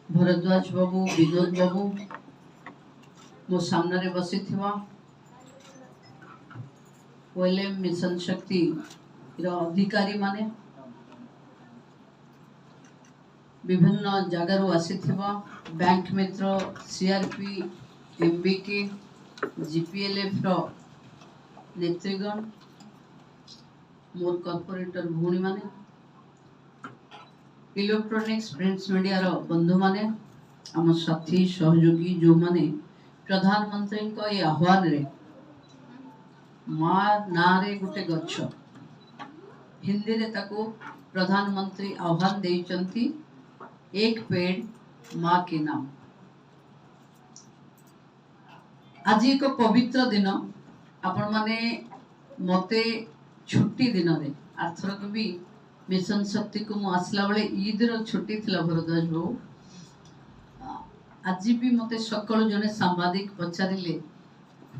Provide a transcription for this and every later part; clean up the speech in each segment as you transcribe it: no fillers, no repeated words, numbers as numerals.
भरद्वाज बाबू विनोद बाबू मो सामने बसी ओएलएम मिशन शक्ति अधिकारी माने विभिन्न जगार आसी बैंक मित्र सीआरपी एमबीके जीपीएलएफ नेतृगण मोर कॉर्पोरेटर भूणी माने इलेक्ट्रॉनिक्स प्रिंट्स मीडिया रो बंधु माने आम साथी सहयोगी जो माने प्रधानमंत्री को ये आह्वान रे मां ना रे गुटे गच्छ हिंदी रे ताको प्रधानमंत्री आह्वान देइचंती एक पेड़ मां के नाम। आज एक पवित्र दिन आपण माने मते छुट्टी दिन रे आर्थर को भी मिशन शक्ति को मु आसला बेले ईद रो छुट्टी थिला भरद्वाज बाबू आज भी मते सकल जने सांबादिक पचारिले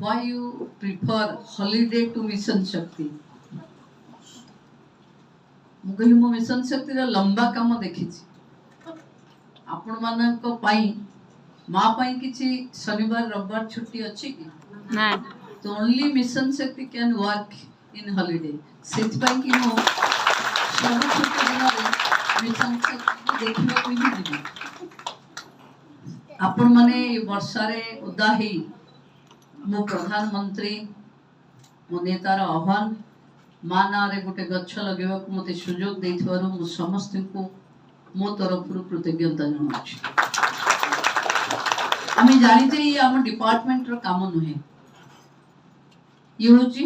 why you prefer holiday to mission Shakti मु कहली मो मिशन शक्ति रो लंबा काम देखि आपण मानक पाई मां पाई किछि शनिवार रविवार छुट्टी अछि कि ना तो only mission Shakti can work in holiday सेट पाई कि मो सब छुट्टी दिन रे मिशन शक्ति देखिबा कोइ भी दिबी आपण माने वर्षा रे उदा ही मो प्रधानमंत्री मो नेतार आह्वान मां ना रे गोटे गच्छ लगेबा को मते सुयोग देइथवारो मो समस्त को मो तरफ कृतज्ञता जनाउछि। आमी जानिते ये आम डिपार्टमेंट रो काम नुहे ये होची